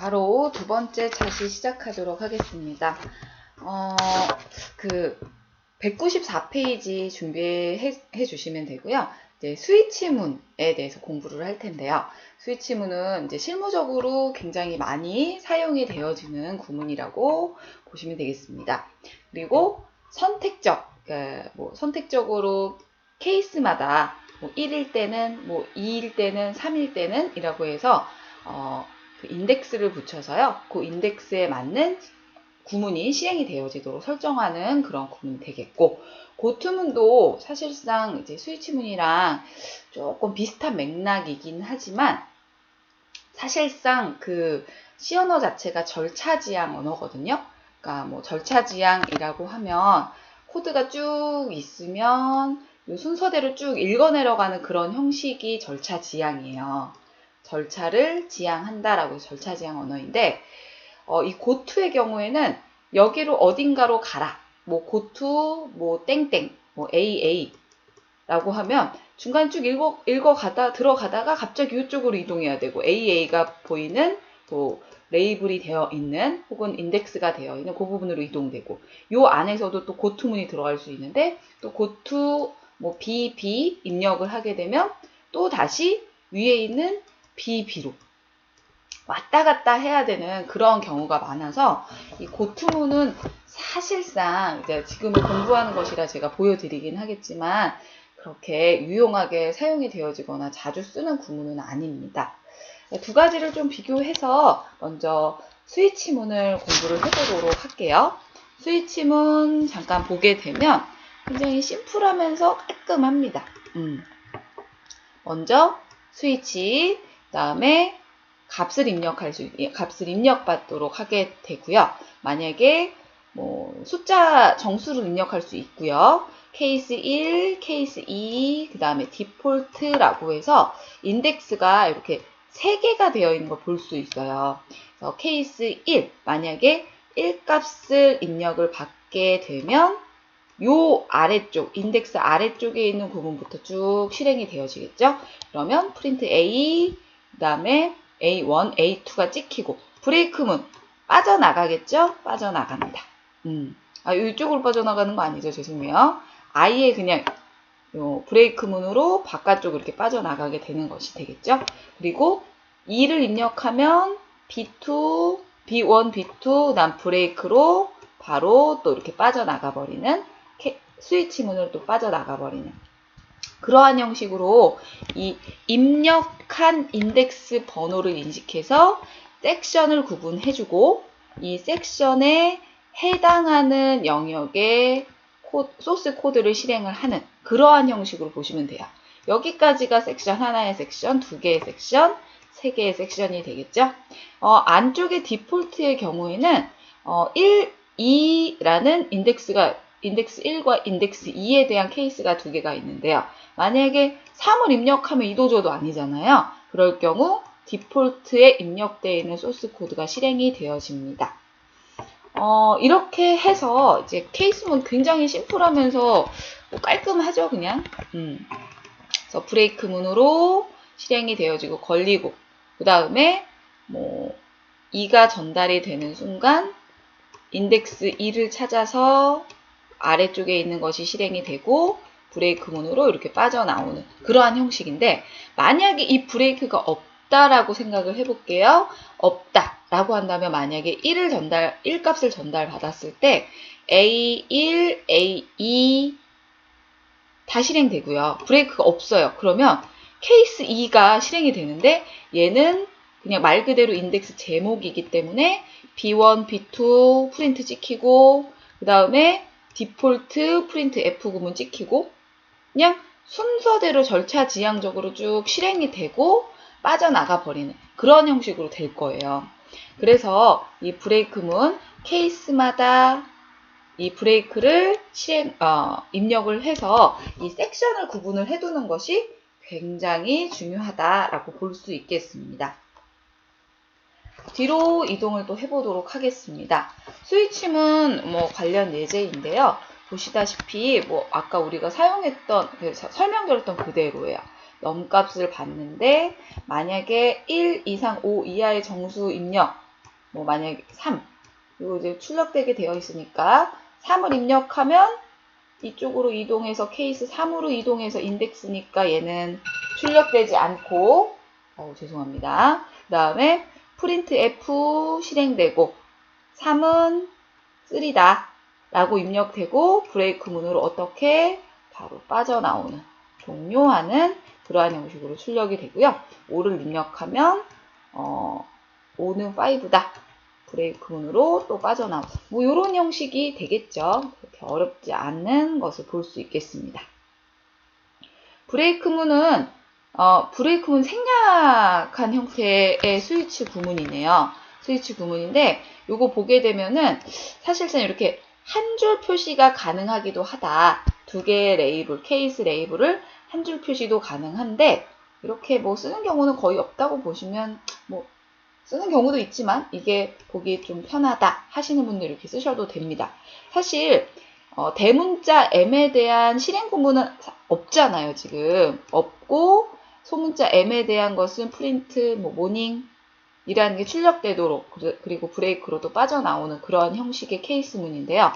바로 두 번째 차시 시작하도록 하겠습니다. 194페이지 준비해 주시면 되고요. 이제 스위치문에 대해서 공부를 할 텐데요. 스위치문은 이제 실무적으로 굉장히 많이 사용이 되어지는 구문이라고 보시면 되겠습니다. 그리고 선택적으로 케이스마다 1일 때는 2일 때는 3일 때는 이라고 해서 그 인덱스를 붙여서요. 그 인덱스에 맞는 구문이 시행이 되어지도록 설정하는 그런 구문이 되겠고, 고투문도 사실상 이제 스위치문이랑 조금 비슷한 맥락이긴 하지만 사실상 그 C 언어 자체가 절차지향 언어거든요. 그러니까 절차지향이라고 하면 코드가 쭉 있으면 이 순서대로 쭉 읽어내려가는 그런 형식이 절차지향이에요. 절차를 지향한다라고 해서 절차지향 언어인데, 이 고투의 경우에는 여기로 어딘가로 가라. 고투, 땡땡, AA 라고 하면 중간 쭉 들어가다가 갑자기 이쪽으로 이동해야 되고, AA가 보이는 레이블이 되어 있는 혹은 인덱스가 되어 있는 그 부분으로 이동되고, 요 안에서도 또 고투문이 들어갈 수 있는데, 또 고투 BB 입력을 하게 되면 또 다시 위에 있는 BB로 왔다 갔다 해야 되는 그런 경우가 많아서, 이 고투문은 사실상 이제 지금은 공부하는 것이라 제가 보여드리긴 하겠지만 그렇게 유용하게 사용이 되어지거나 자주 쓰는 구문은 아닙니다. 두 가지를 좀 비교해서 먼저 스위치문을 공부를 해보도록 할게요. 스위치문 잠깐 보게 되면 굉장히 심플하면서 깔끔합니다. 먼저 스위치, 그 다음에 값을 입력받도록 하게 되고요. 만약에 숫자 정수를 입력할 수 있고요. 케이스 1, 케이스 2, 그 다음에 디폴트라고 해서 인덱스가 이렇게 3개가 되어 있는 걸 볼 수 있어요. 그래서 케이스 1, 만약에 1 값을 입력을 받게 되면 요 아래쪽, 인덱스 아래쪽에 있는 부분부터 쭉 실행이 되어지겠죠? 그러면 프린트 A, 그 다음에 A1, A2가 찍히고, 브레이크문 빠져나가겠죠? 빠져나갑니다. 이쪽으로 빠져나가는 거 아니죠? 죄송해요. 아예 그냥 브레이크문으로 바깥쪽으로 이렇게 빠져나가게 되는 것이 되겠죠? 그리고 2를 입력하면 B2, B1, B2, 난 브레이크로 바로 또 이렇게 빠져나가 버리는, 스위치문으로 또 빠져나가 버리는 그러한 형식으로 이 입력한 인덱스 번호를 인식해서 섹션을 구분해주고, 이 섹션에 해당하는 영역의 소스 코드를 실행을 하는 그러한 형식으로 보시면 돼요. 여기까지가 섹션 하나의 섹션, 2개의 섹션, 3개의 섹션이 되겠죠. 안쪽의 디폴트의 경우에는 1, 2라는 인덱스 1과 인덱스 2에 대한 케이스가 2개가 있는데요. 만약에 3을 입력하면 이도저도 아니잖아요. 그럴 경우 디폴트에 입력되어 있는 소스 코드가 실행이 되어집니다. 이렇게 해서 이제 케이스문 굉장히 심플하면서 깔끔하죠, 그냥. 그래서 브레이크문으로 실행이 되어지고 걸리고, 그 다음에 2가 전달이 되는 순간 인덱스 2를 찾아서 아래쪽에 있는 것이 실행이 되고 브레이크문으로 이렇게 빠져나오는 그러한 형식인데, 만약에 이 브레이크가 없다라고 생각을 해볼게요. 없다라고 한다면 만약에 1 값을 전달받았을 때 A1, A2 다 실행되고요. 브레이크가 없어요. 그러면 케이스 2가 실행이 되는데, 얘는 그냥 말 그대로 인덱스 제목이기 때문에 B1, B2 프린트 찍히고, 그 다음에 디폴트 프린트 F 구문 찍히고, 그냥 순서대로 절차지향적으로 쭉 실행이 되고 빠져나가 버리는 그런 형식으로 될 거예요. 그래서 이 브레이크문 케이스마다 이 브레이크를 입력을 해서 이 섹션을 구분을 해두는 것이 굉장히 중요하다라고 볼 수 있겠습니다. 뒤로 이동을 또 해보도록 하겠습니다. 스위치문 관련 예제인데요. 보시다시피 아까 우리가 사용했던 설명드렸던 그대로예요. 넘값을 받는데 만약에 1 이상 5 이하의 정수 입력 뭐 만약에 3, 이거 이제 출력되게 되어 있으니까 3을 입력하면 이쪽으로 이동해서 케이스 3으로 이동해서 인덱스니까 얘는 출력되지 않고, 죄송합니다. 그 다음에 프린트 F 실행되고 3은 3다 라고 입력되고 브레이크 문으로 어떻게 바로 빠져나오는, 종료하는 그러한 형식으로 출력이 되고요. 5를 입력하면 5는 5다. 브레이크 문으로 또 빠져나오고, 뭐 이런 형식이 되겠죠. 그렇게 어렵지 않은 것을 볼 수 있겠습니다. 브레이크 문은 생략한 형태의 스위치 구문이네요. 스위치 구문인데 요거 보게 되면은 사실상 이렇게 한 줄 표시가 가능하기도 하다. 두 개의 레이블, 케이스 레이블을 한 줄 표시도 가능한데 이렇게 뭐 쓰는 경우는 거의 없다고 보시면, 뭐 쓰는 경우도 있지만 이게 보기 좀 편하다 하시는 분들 이렇게 쓰셔도 됩니다. 사실 대문자 M에 대한 실행 구문은 없잖아요. 지금 없고 소문자 M에 대한 것은 프린트, 뭐 모닝이라는 게 출력되도록, 그리고 브레이크로도 빠져나오는 그런 형식의 케이스문인데요.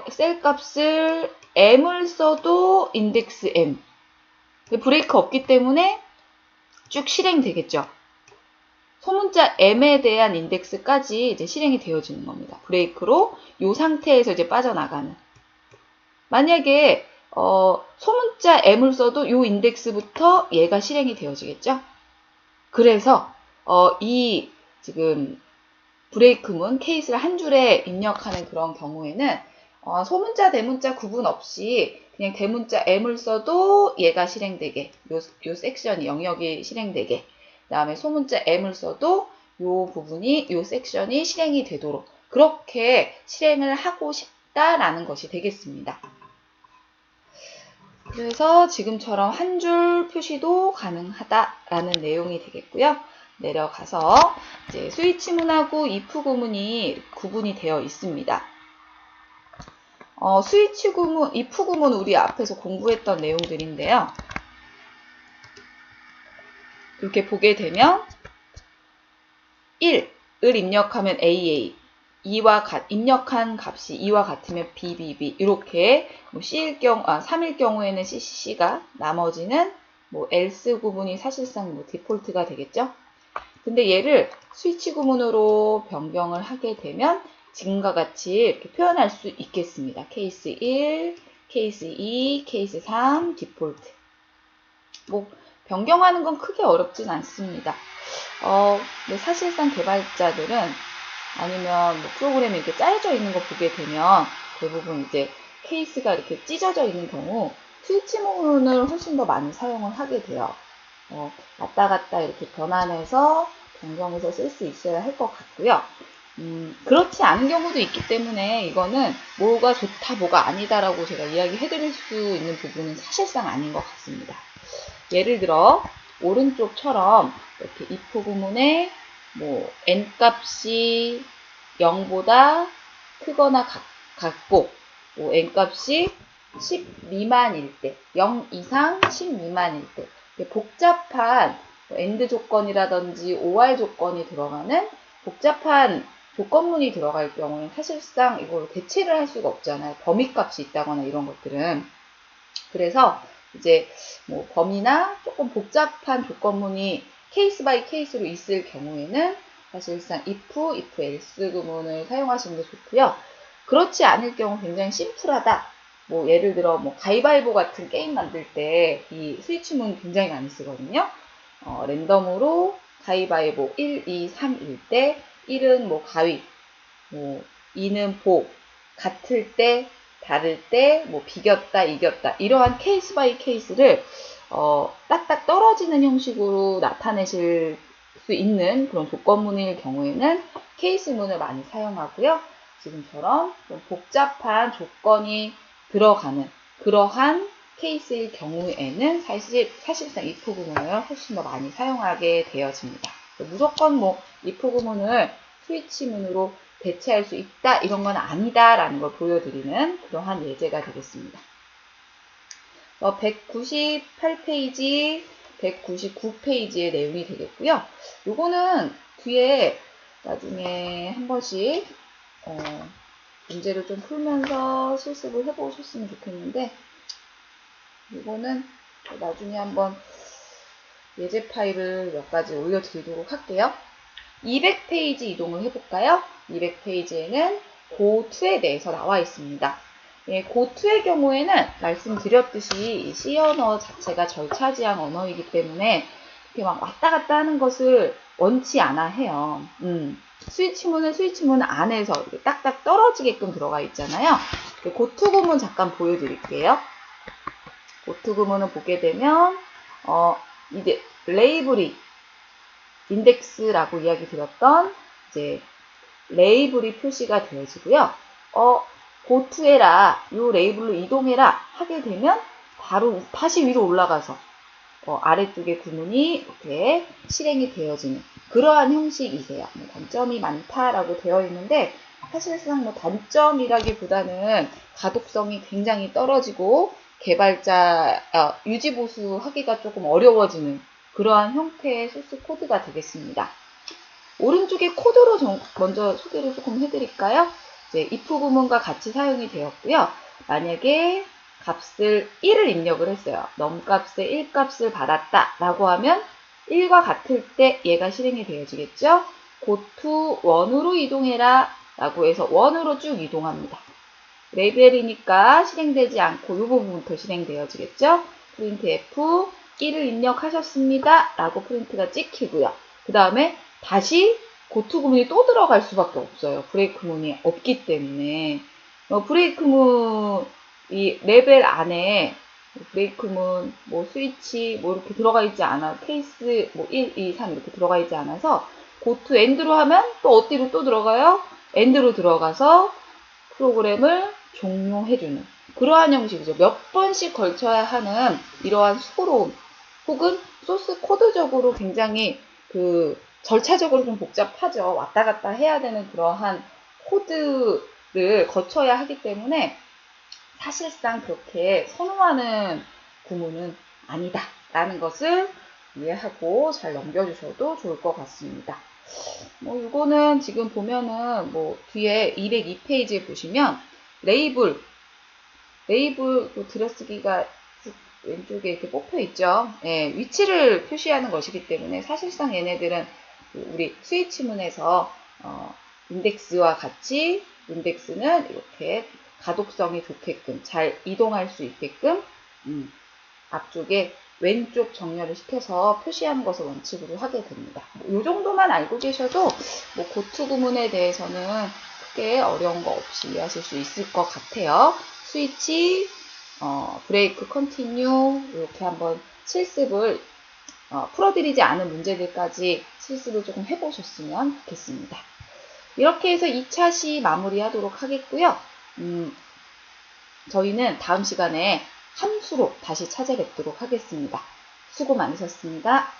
셀 값을 M을 써도 인덱스 M, 브레이크 없기 때문에 쭉 실행되겠죠. 소문자 M에 대한 인덱스까지 이제 실행이 되어지는 겁니다. 브레이크로 이 상태에서 이제 빠져나가는. 만약에 소문자 M을 써도 이 인덱스부터 얘가 실행이 되어지겠죠. 그래서 이 지금 브레이크문 케이스를 한 줄에 입력하는 그런 경우에는 소문자 대문자 구분 없이 그냥 대문자 M을 써도 얘가 실행되게, 요 섹션이, 영역이 실행되게, 그 다음에 소문자 M을 써도 요 부분이, 요 섹션이 실행이 되도록 그렇게 실행을 하고 싶다라는 것이 되겠습니다. 그래서 지금처럼 한 줄 표시도 가능하다라는 내용이 되겠고요. 내려가서 이제 스위치문하고 if 구문이 구분이 되어 있습니다. 스위치 구문, if 구문 우리 앞에서 공부했던 내용들인데요. 이렇게 보게 되면 1을 입력하면 AA, 입력한 값이 2와 같으면 BBB, 이렇게 뭐 C일 경우, 3일 경우에는 CCC가, 나머지는 뭐 else 구문이 사실상 뭐 디폴트가 되겠죠. 근데 얘를 스위치 구문으로 변경을 하게 되면 지금과 같이 이렇게 표현할 수 있겠습니다. 케이스 1, 케이스 2, 케이스 3, 디폴트. 뭐 변경하는 건 크게 어렵진 않습니다. 사실상 개발자들은, 아니면 뭐 프로그램이 이렇게 짜여져 있는 거 보게 되면 대부분 이제 케이스가 이렇게 찢어져 있는 경우 스위치 문을 훨씬 더 많이 사용을 하게 돼요. 왔다 갔다 이렇게 변환해서 변경해서 쓸 수 있어야 할 것 같고요. 그렇지 않은 경우도 있기 때문에 이거는 뭐가 좋다, 뭐가 아니다라고 제가 이야기해 드릴 수 있는 부분은 사실상 아닌 것 같습니다. 예를 들어 오른쪽처럼 이렇게 if 구문에 뭐 n 값이 0보다 크거나 같고, 뭐 n 값이 10 미만일 때, 0 이상 10 미만일 때, 복잡한 AND 조건이라든지 OR 조건이 들어가는 복잡한 조건문이 들어갈 경우는 사실상 이걸 대체를 할 수가 없잖아요. 범위값이 있다거나 이런 것들은. 그래서 이제 뭐 범위나 조금 복잡한 조건문이 케이스 바이 케이스로 있을 경우에는 사실상 if else 구문을 사용하시는 게 좋고요. 그렇지 않을 경우 굉장히 심플하다. 뭐 예를 들어 뭐 가위바위보 같은 게임 만들 때 이 스위치문 굉장히 많이 쓰거든요. 랜덤으로 가위바위보 1, 2, 3일 때 1은 뭐 가위, 뭐 2는 보, 같을 때, 다를 때, 뭐 비겼다, 이겼다, 이러한 케이스 바이 케이스를 딱딱 떨어지는 형식으로 나타내실 수 있는 그런 조건문일 경우에는 케이스문을 많이 사용하고요. 지금처럼 좀 복잡한 조건이 들어가는 그러한 케이스일 경우에는 사실상 if 구문을 훨씬 더 많이 사용하게 되어집니다. 무조건 뭐 if 구문을 스위치문으로 대체할 수 있다, 이런 건 아니다라는 걸 보여드리는 그러한 예제가 되겠습니다. 198페이지 199페이지의 내용이 되겠고요. 요거는 뒤에 나중에 한 번씩 문제를 좀 풀면서 실습을 해보셨으면 좋겠는데, 이거는 나중에 한번 예제 파일을 몇 가지 올려드리도록 할게요. 200페이지 이동을 해볼까요? 200페이지에는 고2에 대해서 나와 있습니다. 예, 고2의 경우에는 말씀드렸듯이 이 C 언어 자체가 절차지향 언어이기 때문에 이렇게 막 왔다 갔다 하는 것을 원치 않아 해요. 스위치문은 스위치문 안에서 이렇게 딱딱 떨어지게끔 들어가 있잖아요. 고2 구문 잠깐 보여드릴게요. 고2 구문을 보게 되면 이제 레이블이 인덱스라고 이야기 드렸던 이제 레이블이 표시가 되어지고요. 고투해라, 요 레이블로 이동해라 하게 되면 바로 다시 위로 올라가서 아래쪽에 구문이 이렇게 실행이 되어지는 그러한 형식이세요. 단점이 많다라고 되어 있는데 사실상 단점이라기보다는 가독성이 굉장히 떨어지고 개발자 유지보수하기가 조금 어려워지는 그러한 형태의 소스 코드가 되겠습니다. 오른쪽에 코드로 먼저 소개를 조금 해드릴까요? 이제 if 구문과 같이 사용이 되었고요. 만약에 값을 1을 입력을 했어요. 넘값의 1값을 받았다 라고 하면 1과 같을 때 얘가 실행이 되어지겠죠. 고to 1으로 이동해라 라고 해서 1으로 쭉 이동합니다. 레벨이니까 실행되지 않고 이 부분부터 실행되어지겠죠. 프린트 F 1을 입력하셨습니다 라고 프린트가 찍히고요. 그 다음에 다시 고투 구문이 또 들어갈 수밖에 없어요. 브레이크 문이 없기 때문에 브레이크 문 이 레벨 안에 브레이크 문, 스위치 이렇게 들어가 있지 않아 케이스 1, 2, 3 이렇게 들어가 있지 않아서 고투 엔드로 하면 또 어디로 또 들어가요? 엔드로 들어가서 프로그램을 종료해주는 그러한 형식이죠. 몇 번씩 걸쳐야 하는 이러한 수고로움 혹은 소스 코드적으로 굉장히 절차적으로 좀 복잡하죠. 왔다 갔다 해야 되는 그러한 코드를 거쳐야 하기 때문에 사실상 그렇게 선호하는 구문은 아니다 라는 것을 이해하고 잘 넘겨주셔도 좋을 것 같습니다. 이거는 지금 보면은 뒤에 202페이지에 보시면 레이블 들여쓰기가 왼쪽에 이렇게 뽑혀 있죠. 예, 위치를 표시하는 것이기 때문에 사실상 얘네들은 우리 스위치문에서 인덱스와 같이 인덱스는 이렇게 가독성이 좋게끔 잘 이동할 수 있게끔 앞쪽에 왼쪽 정렬을 시켜서 표시하는 것을 원칙으로 하게 됩니다. 이 정도만 알고 계셔도 고투 구문에 대해서는 크게 어려운 거 없이 이해하실 수 있을 것 같아요. 스위치, 브레이크, 컨티뉴 이렇게 한번 실습을 풀어드리지 않은 문제들까지 실습을 조금 해보셨으면 좋겠습니다. 이렇게 해서 2차 시 마무리하도록 하겠고요. 저희는 다음 시간에 함수로 다시 찾아뵙도록 하겠습니다. 수고 많으셨습니다.